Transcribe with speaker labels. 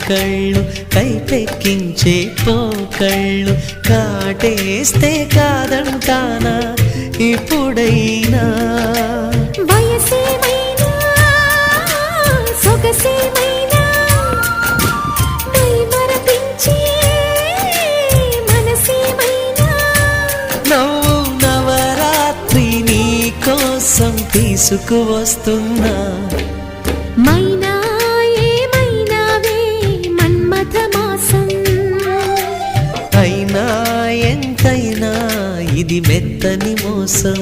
Speaker 1: కళ్ళు కైపెక్కించే పోకళ్ళు కాటేస్తే కాదంటానా ఇప్పుడైనా
Speaker 2: వయసేమైనా సొగసేమైనా మరపించే మనసేమైనా
Speaker 1: నవ్వు నవరాత్రి నీ కోసం తీసుకువస్తున్నా
Speaker 2: మైనా ఏమైనావే మన్మథ మాసం
Speaker 1: అయినా ఎంతైనా ఇది మెత్తని మోసం